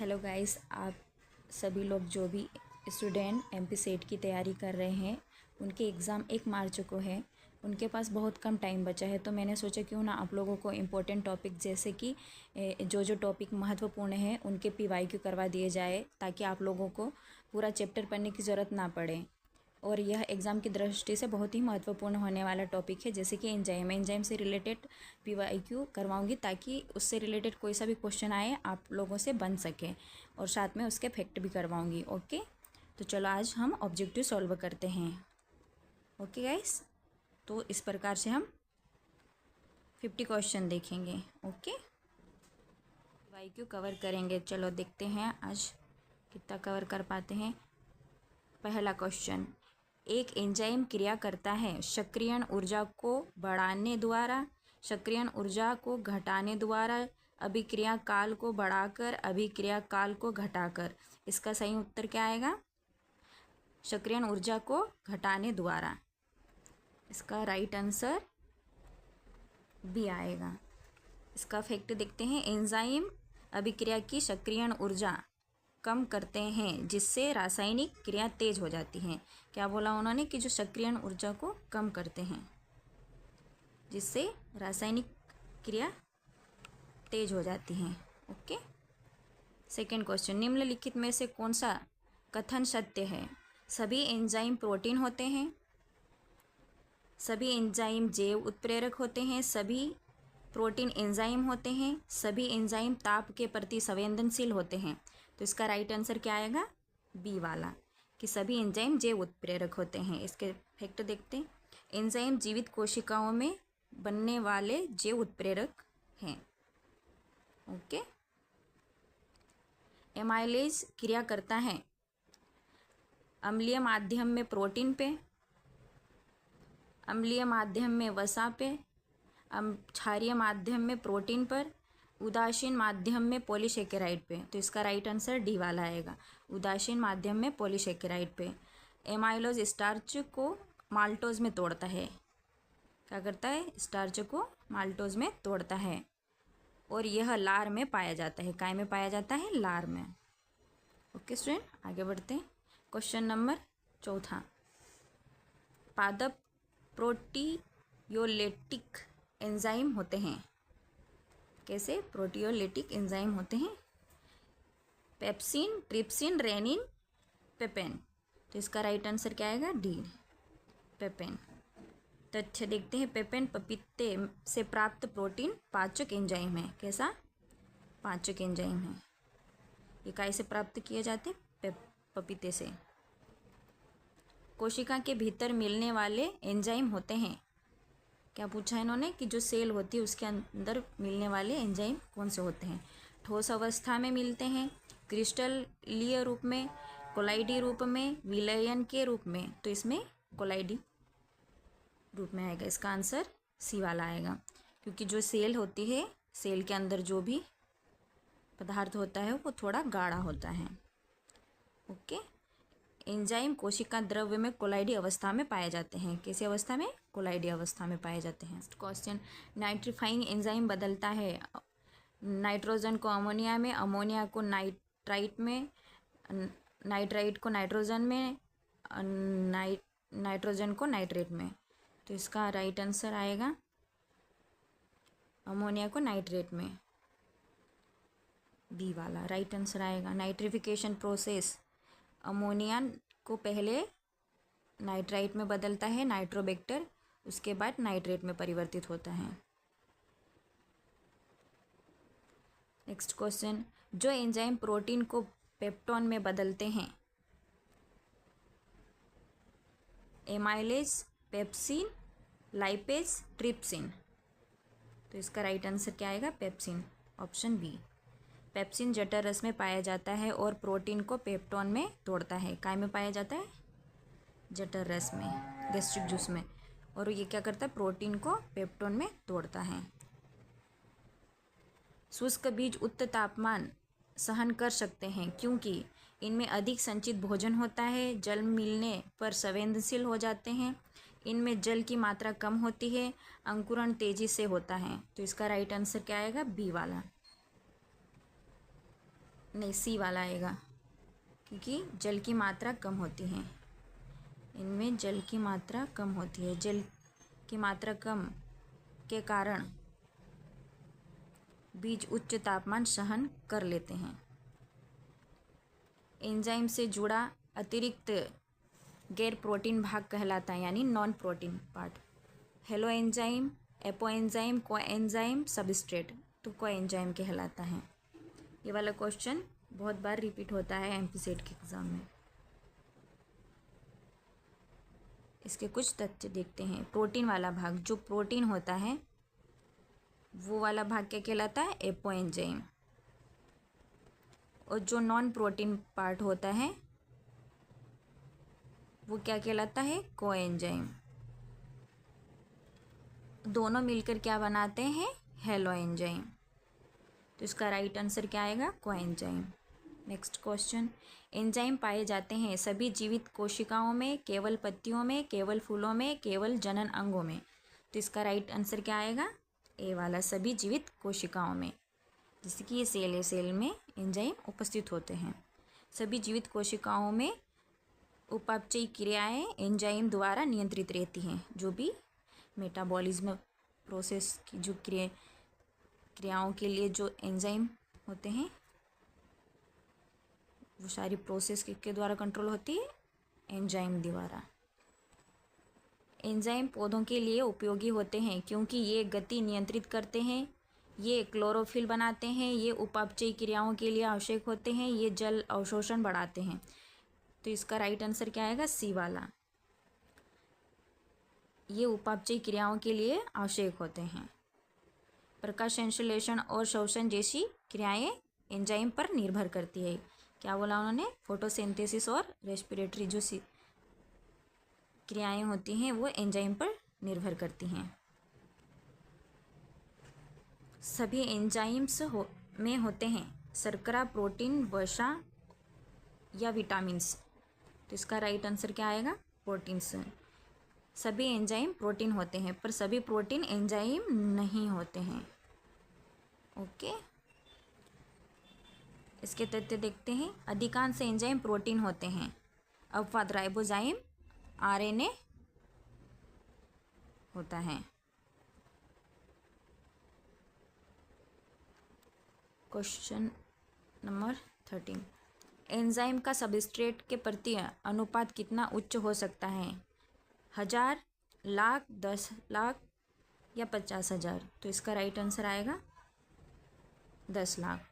Hello guys, आप सभी लोग जो भी स्टूडेंट एमपी सेट की तैयारी कर रहे हैं उनके एग्ज़ाम 1 मार्च को है। उनके पास बहुत कम टाइम बचा है, तो मैंने सोचा क्यों ना आप लोगों को इम्पोर्टेंट टॉपिक जैसे कि जो टॉपिक महत्वपूर्ण है उनके पीवाईक्यू करवा दिए जाए, ताकि आप लोगों को पूरा चैप्टर पढ़ने की ज़रूरत ना पड़े। और यह एग्ज़ाम की दृष्टि से बहुत ही महत्वपूर्ण होने वाला टॉपिक है, जैसे कि एंजाइम से रिलेटेड पीवाईक्यू करवाऊंगी, ताकि उससे रिलेटेड कोई सा भी क्वेश्चन आए आप लोगों से बन सके, और साथ में उसके फैक्ट भी करवाऊंगी। ओके, तो चलो आज हम ऑब्जेक्टिव सॉल्व करते हैं। ओके गाइस, तो इस प्रकार से हम 50 क्वेश्चन देखेंगे। ओके, पीवाईक्यू कवर करेंगे। चलो देखते हैं आज कितना कवर कर पाते हैं। पहला क्वेश्चन, एक एंजाइम क्रिया करता है सक्रियण ऊर्जा को बढ़ाने द्वारा, सक्रियण ऊर्जा को घटाने द्वारा, अभिक्रिया काल को बढ़ाकर, अभिक्रिया काल को घटाकर। इसका सही उत्तर क्या आएगा? सक्रियण ऊर्जा को घटाने द्वारा। इसका राइट आंसर बी आएगा। इसका फैक्ट देखते हैं। एंजाइम अभिक्रिया की सक्रियण ऊर्जा कम करते हैं, जिससे रासायनिक क्रिया तेज हो जाती है। क्या बोला उन्होंने? कि जो सक्रियण ऊर्जा को कम करते हैं, जिससे रासायनिक क्रिया तेज हो जाती है। ओके, सेकंड क्वेश्चन, निम्नलिखित में से कौन सा कथन सत्य है? सभी एंजाइम प्रोटीन होते हैं, सभी एंजाइम जैव उत्प्रेरक होते हैं, सभी प्रोटीन एंजाइम होते हैं, सभी एंजाइम ताप के प्रति संवेदनशील होते हैं। तो इसका राइट आंसर क्या आएगा? बी वाला, कि सभी एंजाइम जैव उत्प्रेरक होते हैं। इसके फैक्ट देखते हैं। एंजाइम जीवित कोशिकाओं में बनने वाले जैव उत्प्रेरक हैं। ओके, एमाइलेज क्रिया करता है अम्लीय माध्यम में प्रोटीन पे, अम्लीय माध्यम में वसा पे, क्षारीय माध्यम में प्रोटीन पर, उदासीन माध्यम में पॉलीसेकेराइड पे। तो इसका राइट आंसर डी वाला आएगा, उदासीन माध्यम में पॉलीसेकेराइड पे। एमाइलोज स्टार्च को माल्टोज में तोड़ता है। क्या करता है? स्टार्च को माल्टोज में तोड़ता है, और यह लार में पाया जाता है। काय में पाया जाता है? लार में। ओके स्टूडेंट, आगे बढ़ते हैं। क्वेश्चन नंबर 4, पादप प्रोटियोलेटिक एंजाइम होते हैं। कैसे प्रोटियोलेटिक एंजाइम होते हैं? Pepsin, trypsin, rennin, papain. तो इसका राइट आंसर क्या आएगा? D, papain. तथ्य देखते हैं। पेपेन पपीते से प्राप्त प्रोटीन पाचक एंजाइम है। कैसा? पाचक एंजाइम है। ये काय से प्राप्त किए जाते? पपीते से। कोशिका के भीतर मिलने वाले एंजाइम होते हैं। क्या पूछा है इन्होंने? कि जो सेल होती है उसके अंदर मिलने वाले एंजाइम कौन से होते हैं? ठोस अवस्था में मिलते हैं, क्रिस्टलीय रूप में, कोलाइडी रूप में, विलयन के रूप में। तो इसमें कोलाइडी रूप में आएगा। इसका आंसर सी वाला आएगा, क्योंकि जो सेल होती है, सेल के अंदर जो भी पदार्थ होता है वो थोड़ा गाढ़ा होता है। ओके, एंजाइम कोशिका द्रव्य में कोलाइडी अवस्था में पाए जाते हैं। कैसी अवस्था में? कोलाइडी अवस्था में पाए जाते हैं। क्वेश्चन, नाइट्रीफाइंग एंजाइम बदलता है नाइट्रोजन को अमोनिया में, अमोनिया को नाइट्राइट में, नाइट्राइट को नाइट्रोजन में, नाइट्रोजन को नाइट्रेट में। तो इसका राइट आंसर आएगा अमोनिया को नाइट्रेट में, बी वाला राइट आंसर आएगा। नाइट्रिफिकेशन प्रोसेस अमोनिया को पहले नाइट्राइट में बदलता है, नाइट्रोबैक्टर, उसके बाद नाइट्रेट में परिवर्तित होता है। नेक्स्ट क्वेश्चन, जो एंजाइम प्रोटीन को पेप्टोन में बदलते हैं, एमाइलेज, पेप्सिन, लाइपेज, ट्रिप्सिन। तो इसका राइट आंसर क्या आएगा? Pepsin, option B. पेप्सिन जठर रस में पाया जाता है और प्रोटीन को पेप्टोन में तोड़ता है। काय में पाया जाता है? जठर रस में, गैस्ट्रिक जूस में। और ये क्या करता है? प्रोटीन को पेप्टोन में तोड़ता है। शुष्क बीज उच्च तापमान सहन कर सकते हैं, क्योंकि इनमें अधिक संचित भोजन होता है, जल मिलने पर संवेदनशील हो जाते हैं, इनमें जल की मात्रा कम होती है, अंकुरण तेजी से होता है। तो इसका राइट आंसर क्या आएगा? बी वाला। नहीं, सी वाला आएगा, क्योंकि जल की मात्रा कम होती है, इनमें जल की मात्रा कम होती है। जल की मात्रा कम के कारण बीज उच्च तापमान सहन कर लेते हैं। एंजाइम से जुड़ा अतिरिक्त गैर प्रोटीन भाग कहलाता है, यानी non protein part. Hello enzyme, apo enzyme, को एंजाइम, सबस्ट्रेट, तो को एंजाइम कहलाता है। ये वाला क्वेश्चन बहुत बार रिपीट होता है एमपीसेट के एग्ज़ाम में। इसके कुछ तथ्य देखते हैं। प्रोटीन वाला भाग, जो प्रोटीन होता है वो वाला भाग क्या कहलाता है? Apo enzyme. और जो नॉन प्रोटीन पार्ट होता है वो क्या कहलाता है? को एंजाइम। दोनों मिलकर क्या बनाते हैं? Hello enzyme. तो इसका राइट आंसर क्या आएगा? को एंजाइम। नेक्स्ट क्वेश्चन, एंजाइम पाए जाते हैं सभी जीवित कोशिकाओं में, केवल पत्तियों में, केवल फूलों में, केवल जनन अंगों में। तो इसका राइट आंसर क्या आएगा? ए वाला, सभी जीवित कोशिकाओं में। जैसे कि ये सेल है, सेल में एंजाइम उपस्थित होते हैं। सभी जीवित कोशिकाओं में उपापचयी क्रियाएं एंजाइम द्वारा नियंत्रित रहती हैं। जो भी मेटाबॉलिज्म प्रोसेस की जो क्रियाओं के लिए जो एंजाइम होते हैं वो सारी प्रोसेस किसके द्वारा कंट्रोल होती है? एंजाइम द्वारा। एंजाइम पौधों के लिए उपयोगी होते हैं क्योंकि ये गति नियंत्रित करते हैं, ये क्लोरोफिल बनाते हैं, ये उपापचयी क्रियाओं के लिए आवश्यक होते हैं, ये जल अवशोषण बढ़ाते हैं। तो इसका राइट आंसर क्या आएगा? सी वाला, ये उपापचयी क्रियाओं के लिए आवश्यक होते हैं। प्रकाश संश्लेषण और श्वसन जैसी क्रियाएं एंजाइम पर निर्भर करती है। क्या बोला उन्होंने? फोटोसिंथेसिस और रेस्पिरेटरी जो क्रियाएं होती हैं वो एंजाइम पर निर्भर करती हैं। सभी एंजाइम्स में होते हैं शर्करा, प्रोटीन, वसा या विटामिन्स। तो इसका राइट आंसर क्या आएगा? प्रोटीन्स। सभी एंजाइम प्रोटीन होते हैं पर सभी प्रोटीन एंजाइम नहीं होते हैं। ओके, इसके तथ्य देखते हैं। अधिकांश एंजाइम प्रोटीन होते हैं, अपवाद राइबोजाइम आरएनए होता है। क्वेश्चन नंबर 13, एंजाइम का सबस्ट्रेट के प्रति अनुपात कितना उच्च हो सकता है? 1000, लाख, 10 लाख या 50,000? तो इसका राइट आंसर आएगा 10 लाख।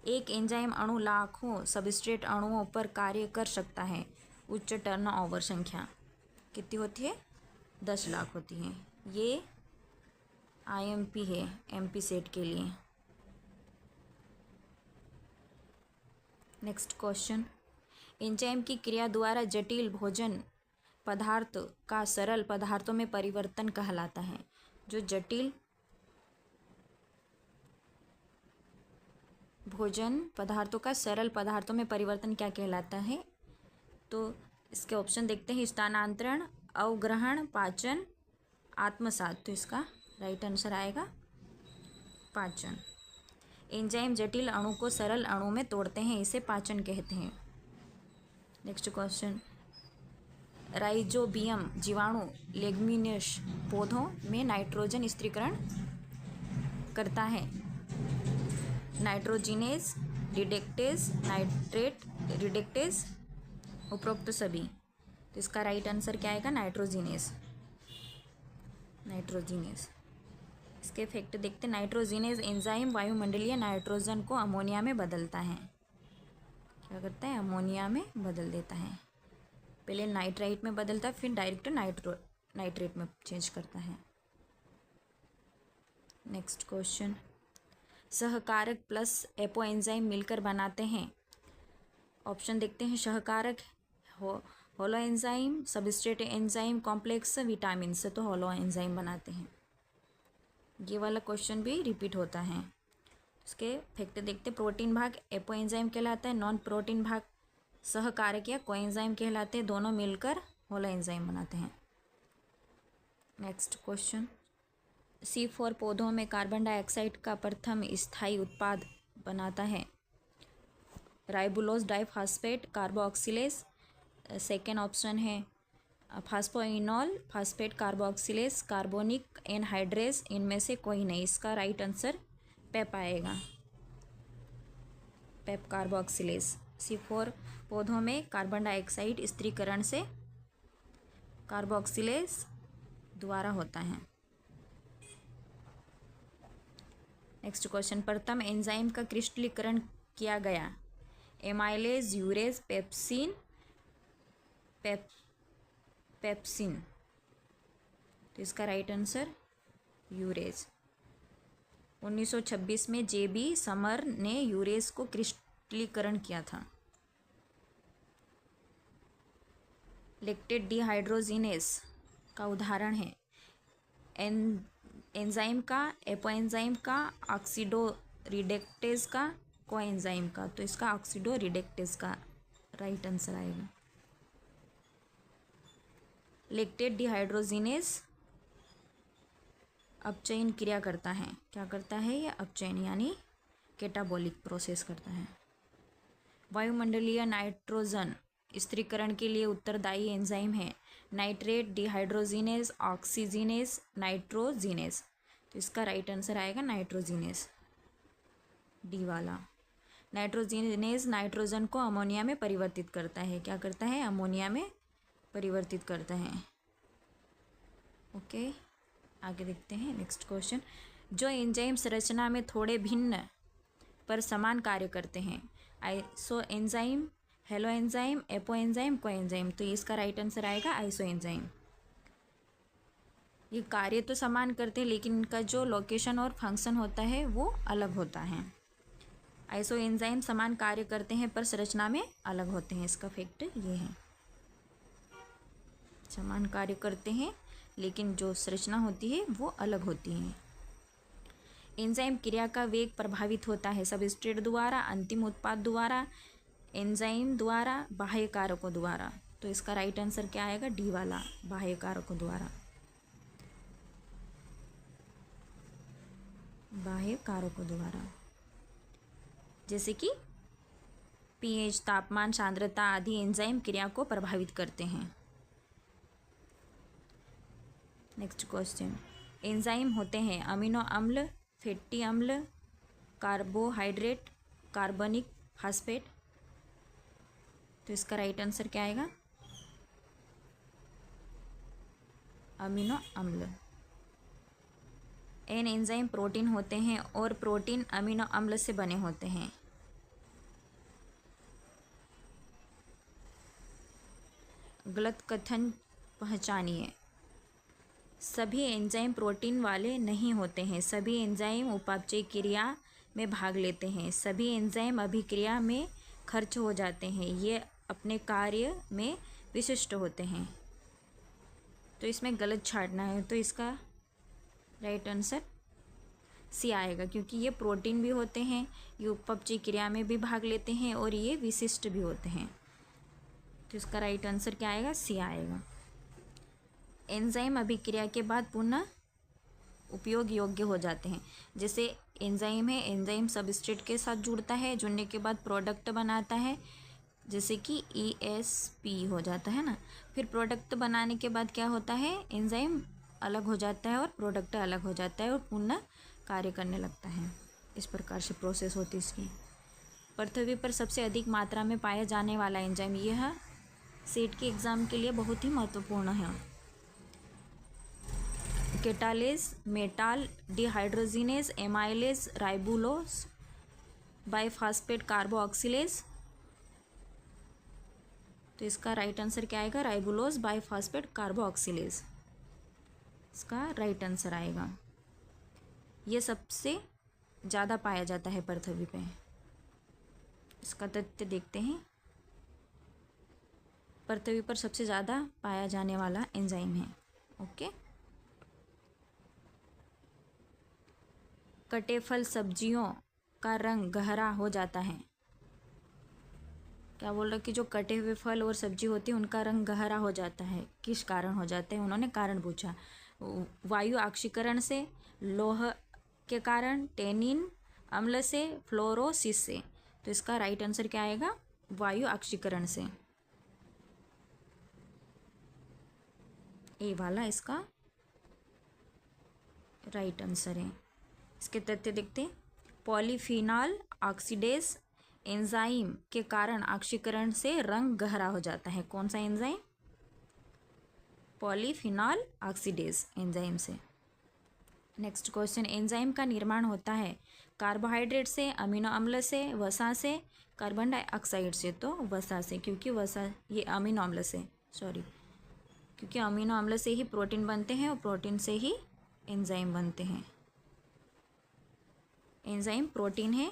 एक एंजाइम अणु लाखों सबस्ट्रेट अणुओं पर कार्य कर सकता है। उच्च टर्नओवर संख्या कितनी होती है? 10 लाख होती है। ये आईएमपी है, एमपी सेट के लिए। नेक्स्ट क्वेश्चन, एंजाइम की क्रिया द्वारा जटिल भोजन पदार्थ का सरल पदार्थों में परिवर्तन कहलाता है। जो जटिल भोजन पदार्थों का सरल पदार्थों में परिवर्तन क्या कहलाता है? तो इसके ऑप्शन देखते हैं। स्थानांतरण, अवग्रहण, पाचन, आत्मसात। तो इसका राइट आंसर आएगा पाचन। एंजाइम जटिल अणु को सरल अणु में तोड़ते हैं, इसे पाचन कहते हैं। नेक्स्ट क्वेश्चन, राइजोबियम जीवाणु लेग्यूमिनस पौधों में नाइट्रोजन स्थिरीकरण करता है। नाइट्रोजिनेज, रिडक्टेज, नाइट्रेट रिडक्टेज, उपरोक्त सभी। तो इसका राइट आंसर क्या आएगा? नाइट्रोजिनेज। नाइट्रोजिनेज। इसके इफेक्ट देखते। नाइट्रोजिनेज एंजाइम वायुमंडलीय नाइट्रोजन को अमोनिया में बदलता है। क्या करता है? अमोनिया में बदल देता है। पहले नाइट्राइट में बदलता है, फिर डायरेक्ट नाइट्रेट में चेंज करता है। नेक्स्ट क्वेश्चन, सहकारक प्लस एपो एंजाइम मिलकर बनाते हैं। ऑप्शन देखते हैं। सहकारक holoenzyme, substrate enzyme, complex, vitamin से। तो होलो एंजाइम बनाते हैं। ये वाला क्वेश्चन भी रिपीट होता है। इसके फैक्ट देखते। प्रोटीन भाग एपो एंजाइम कहलाता है, नॉन प्रोटीन भाग सहकारक या कोएंजाइम कहलाते हैं। दोनों मिलकर होलो एंजाइम बनाते हैं। नेक्स्ट क्वेश्चन, C4 पौधों में कार्बन डाइऑक्साइड का प्रथम स्थायी उत्पाद बनाता है। Ribulose diphosphate carboxylase. Second option है फास्फोइनॉल फास्फेट कार्बोक्सिलेज कार्बोनिक एनहाइड्रेस। इनमें से कोई नहीं, इसका राइट आंसर पेप आएगा, पेप कार्बोक्सिलेज। C4 पौधों में कार्बन डाइऑक्साइड स्त्रीकरण से कार्बोक्सिलेज द्वारा होता है। नेक्स्ट क्वेश्चन, प्रथम एंजाइम का क्रिस्टलीकरण किया गया। Amylase, urease, pepsin, pepsin. तो इसका राइट आंसर यूरेज। 1926 में JB समर ने यूरेज को क्रिस्टलीकरण किया था। लैक्टेट डिहाइड्रोजिनेस का उदाहरण है एंजाइम का, एपोएंजाइम का, ऑक्सीडो रिडक्टेज का, कोएंजाइम का। तो इसका ऑक्सीडो रिडक्टेज का राइट आंसर आएगा। लैक्टेट डिहाइड्रोजिनेस अपचयन क्रिया करता है। क्या करता है? यह अपचयन यानी कैटाबॉलिक प्रोसेस करता है। वायुमंडलीय नाइट्रोजन स्थिरीकरण के लिए उत्तरदायी एंजाइम है नाइट्रेट डिहाइड्रोजिनेस, ऑक्सीजिनेस, नाइट्रोजिनेस। तो इसका राइट आंसर आएगा नाइट्रोजिनेस, डी वाला। नाइट्रोजिनेस नाइट्रोजन को अमोनिया में परिवर्तित करता है। क्या करता है? अमोनिया में परिवर्तित करता है। ओके, आगे देखते हैं नेक्स्ट क्वेश्चन। जो एंजाइम संरचना में थोड़े भिन्न पर समान कार्य करते हैं। Iso enzyme, hello enzyme, apo enzyme, coenzyme. तो इसका राइट आंसर आएगा आइसो एंजाइम। ये कार्य तो समान करते हैं लेकिन इनका जो लोकेशन और फंक्शन होता है वो अलग होता है। आइसो एंजाइम समान कार्य करते हैं पर संरचना में अलग होते हैं। इसका फैक्ट ये है, समान कार्य करते हैं लेकिन जो संरचना होती है वो अलग होती है। एंजाइम क्रिया का वेग प्रभावित होता है सबस्ट्रेट द्वारा, अंतिम उत्पाद द्वारा, एंजाइम द्वारा, बाह्य कारकों द्वारा। तो इसका राइट आंसर क्या आएगा? डी वाला, बाह्य कारकों द्वारा, बाह्य कारकों द्वारा। जैसे कि pH, तापमान, सांद्रता आदि एंजाइम क्रिया को प्रभावित करते हैं। नेक्स्ट क्वेश्चन, एंजाइम होते हैं अमीनो अम्ल, फैटी अम्ल, कार्बोहाइड्रेट, कार्बनिक फास्फेट। तो इसका राइट आंसर क्या आएगा? अमीनो अम्ल। एन एंजाइम प्रोटीन होते हैं और प्रोटीन अमीनो अम्ल से बने होते हैं। गलत कथन पहचानिए। सभी एंजाइम प्रोटीन वाले नहीं होते हैं। सभी एंजाइम उपापचय क्रिया में भाग लेते हैं। सभी एंजाइम अभिक्रिया में खर्च हो जाते हैं। ये अपने कार्य में विशिष्ट होते हैं। तो इसमें गलत छांटना है, तो इसका राइट आंसर सी आएगा, क्योंकि ये प्रोटीन भी होते हैं, ये उपपचयी क्रिया में भी भाग लेते हैं और ये विशिष्ट भी होते हैं। तो इसका राइट आंसर क्या आएगा? सी आएगा। एंजाइम अभिक्रिया के बाद पुनः उपयोग योग्य हो जाते हैं। जैसे एंजाइम है, एंजाइम सबस्ट्रेट के साथ जुड़ता है, जुड़ने के बाद प्रोडक्ट बनाता है, जैसे कि ESP हो जाता है ना। फिर प्रोडक्ट बनाने के बाद क्या होता है? एंजाइम अलग हो जाता है और प्रोडक्ट अलग हो जाता है और पुनः कार्य करने लगता है। इस प्रकार से प्रोसेस होती है इसकी। पृथ्वी पर सबसे अधिक मात्रा में पाया जाने वाला एंजाइम, यह सेट के एग्ज़ाम के लिए बहुत ही महत्वपूर्ण है। Catalase, metal dehydrogenase, amylase, ribulose biphosphate carboxylase. तो इसका राइट आंसर क्या आएगा? राइबुलोज बाइफॉस्फेट कार्बोक्सिलेज, इसका राइट आंसर आएगा। ये सबसे ज़्यादा पाया जाता है पृथ्वी पे। इसका तथ्य देखते हैं। पृथ्वी पर सबसे ज़्यादा पाया जाने वाला एंजाइम है। ओके, कटे फल सब्जियों का रंग गहरा हो जाता है। क्या बोल रहे कि जो कटे हुए फल और सब्जी होती है उनका रंग गहरा हो जाता है। किस कारण हो जाते हैं? उन्होंने कारण पूछा। वायु ऑक्सीकरण से, लौह के कारण, टेनिन अम्ल से, फ्लोरोसिस से। तो तो इसका राइट आंसर क्या आएगा? वायु ऑक्सीकरण से। ए वाला इसका राइट आंसर है। इसके तथ्य देखते हैं। पॉलीफिनॉल ऑक्सीडेज एंजाइम के कारण ऑक्सीकरण से रंग गहरा हो जाता है। कौन सा एंजाइम? पॉलीफिनॉल ऑक्सीडेज एंजाइम से। नेक्स्ट क्वेश्चन, एंजाइम का निर्माण होता है कार्बोहाइड्रेट से, अमीनो अम्ल से, वसा से, कार्बन डाइऑक्साइड से। तो वसा से, क्योंकि वसा ये अमीनो अम्ल से, सॉरी, क्योंकि अमीनो अम्ल से ही प्रोटीन बनते हैं और प्रोटीन से ही एंजाइम बनते हैं। एंजाइम प्रोटीन है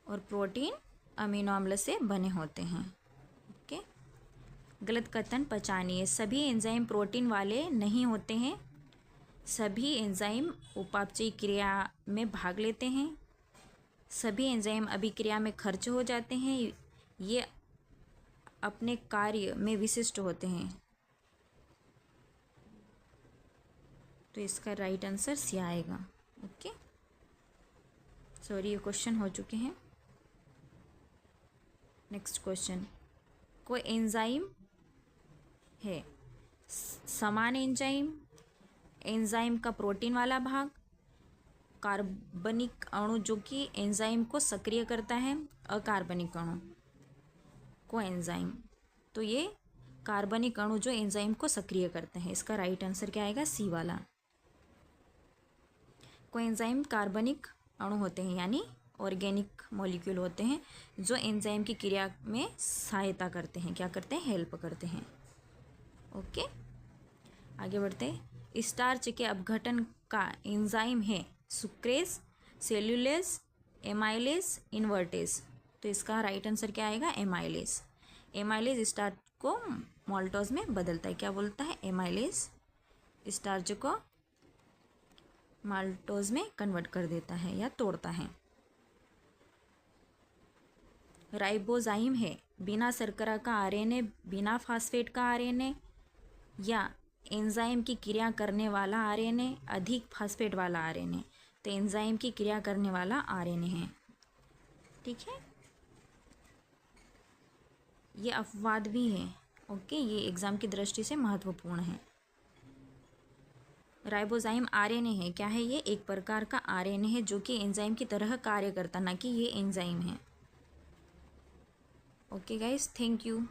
और प्रोटीन अमीनो अम्ल से बने होते हैं। ओके, गलत कथन पहचानिए। सभी एंजाइम प्रोटीन वाले नहीं होते हैं। सभी एंजाइम उपापचयी क्रिया में भाग लेते हैं। सभी एंजाइम अभिक्रिया में खर्च हो जाते हैं। ये अपने कार्य में विशिष्ट होते हैं। तो इसका राइट आंसर सी आएगा। ओके, सॉरी ये क्वेश्चन हो चुके हैं। नेक्स्ट क्वेश्चन, कोई एंजाइम है, समान एंजाइम, एंजाइम का प्रोटीन वाला भाग, कार्बनिक अणु जो कि एंजाइम को सक्रिय करता है, अकार्बनिक अणु को एंजाइम। तो ये कार्बनिक अणु जो एंजाइम को सक्रिय करते हैं। इसका राइट आंसर क्या आएगा? सी वाला। कोई एंजाइम कार्बनिक अणु होते हैं, यानी ऑर्गेनिक मॉलिक्यूल होते हैं जो एंजाइम की क्रिया में सहायता करते हैं। क्या करते हैं? हेल्प करते हैं। ओके, आगे बढ़ते हैं। स्टार्च के अपघटन का एंजाइम है सुक्रेज, सेल्यूलेज, एमाइलेज, इन्वर्टेज। तो इसका राइट आंसर क्या आएगा? एमाइलेज। एमाइलेज स्टार्च को माल्टोज में बदलता है। क्या बोलता है? एमाइलेज स्टार्च को माल्टोज में कन्वर्ट कर देता है या तोड़ता है। राइबोजाइम है बिना शर्करा का आरएनए, बिना फास्फेट का आरएनए, या एंजाइम की क्रिया करने वाला आरएनए, अधिक फास्फेट वाला आरएनए। तो एंजाइम की क्रिया करने वाला आरएनए है। ठीक है, ये अपवाद भी है। ओके, ये एग्जाम की दृष्टि से महत्वपूर्ण है। राइबोजाइम आरएनए है। क्या है ये? एक प्रकार का आरएनए है जो कि एंजाइम की तरह कार्य करता, ना कि ये एंजाइम है। Okay guys, thank you.